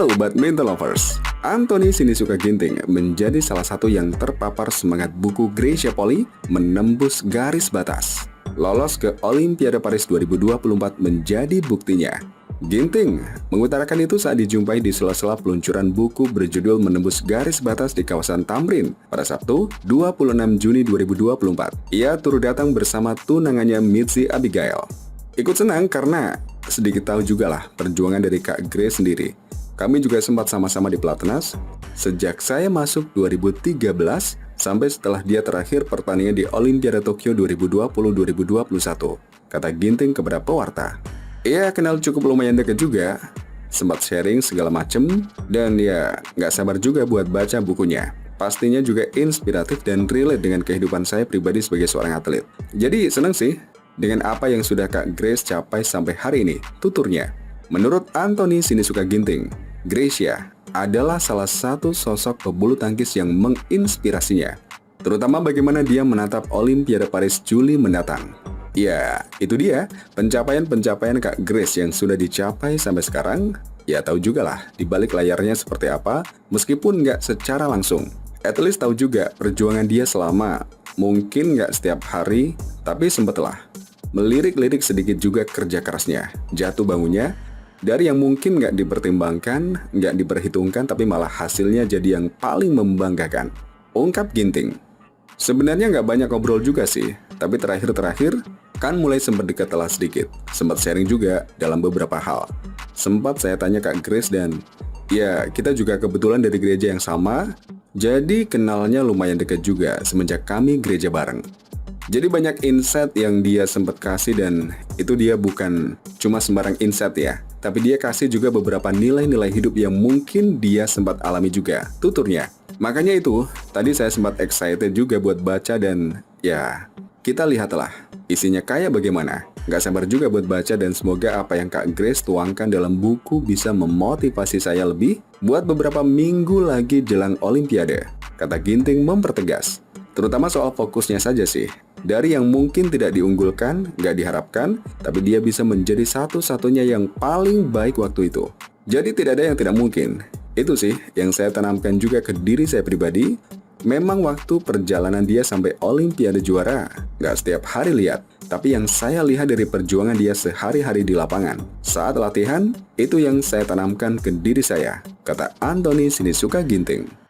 Halo badminton lovers, Anthony Sinisuka Ginting menjadi salah satu yang terpapar semangat buku Gracia Poli menembus garis batas. Lolos ke Olimpiade Paris 2024 menjadi buktinya. Ginting mengutarakan itu saat dijumpai di sela-sela peluncuran buku berjudul Menembus Garis Batas di kawasan Tamrin pada Sabtu, 26 Juni 2024. Ia turut datang bersama tunangannya Mitzi Abigail. Ikut senang karena sedikit tahu juga lah perjuangan dari Kak Grace sendiri. Kami juga sempat sama-sama di Pelatnas sejak saya masuk 2013 sampai setelah dia terakhir pertandingan di Olimpiade Tokyo 2020-2021, kata Ginting kepada pewarta. Ia kenal cukup lumayan dekat juga, sempat sharing segala macem, dan ya nggak sabar juga buat baca bukunya. Pastinya juga inspiratif dan relate dengan kehidupan saya pribadi sebagai seorang atlet. Jadi senang sih dengan apa yang sudah Kak Grace capai sampai hari ini, tuturnya. Menurut Anthony Sinisuka Ginting, Gracia adalah salah satu sosok pebulu tangkis yang menginspirasinya, terutama bagaimana dia menatap Olimpiade Paris Juli mendatang. Ya, itu dia pencapaian-pencapaian Kak Grace yang sudah dicapai sampai sekarang. Ya tahu juga lah di balik layarnya seperti apa, meskipun nggak secara langsung. At least tahu juga perjuangan dia selama, mungkin nggak setiap hari, tapi sempatlah melirik-lirik sedikit juga kerja kerasnya, jatuh bangunnya, dari yang mungkin nggak dipertimbangkan, nggak diperhitungkan, tapi malah hasilnya jadi yang paling membanggakan. Ungkap Ginting. Sebenarnya nggak banyak ngobrol juga sih, tapi terakhir-terakhir kan mulai sempat dekat telah sedikit. Sempat sharing juga dalam beberapa hal. Sempat saya tanya Kak Grace dan ya kita juga kebetulan dari gereja yang sama, jadi kenalnya lumayan dekat juga semenjak kami gereja bareng. Jadi banyak insight yang dia sempat kasih dan itu dia bukan cuma sembarang insight ya, tapi dia kasih juga beberapa nilai-nilai hidup yang mungkin dia sempat alami juga, tuturnya. Makanya itu, tadi saya sempat excited juga buat baca dan ya, kita lihatlah isinya kayak bagaimana. Gak sabar juga buat baca dan semoga apa yang Kak Grace tuangkan dalam buku bisa memotivasi saya lebih buat beberapa minggu lagi jelang Olimpiade, kata Ginting mempertegas. Terutama soal fokusnya saja sih. Dari yang mungkin tidak diunggulkan, gak diharapkan, tapi dia bisa menjadi satu-satunya yang paling baik waktu itu. Jadi tidak ada yang tidak mungkin. Itu sih yang saya tanamkan juga ke diri saya pribadi. Memang waktu perjalanan dia sampai Olimpiade juara, gak setiap hari lihat. Tapi yang saya lihat dari perjuangan dia sehari-hari di lapangan. Saat latihan, itu yang saya tanamkan ke diri saya, kata Anthony Sinisuka Ginting.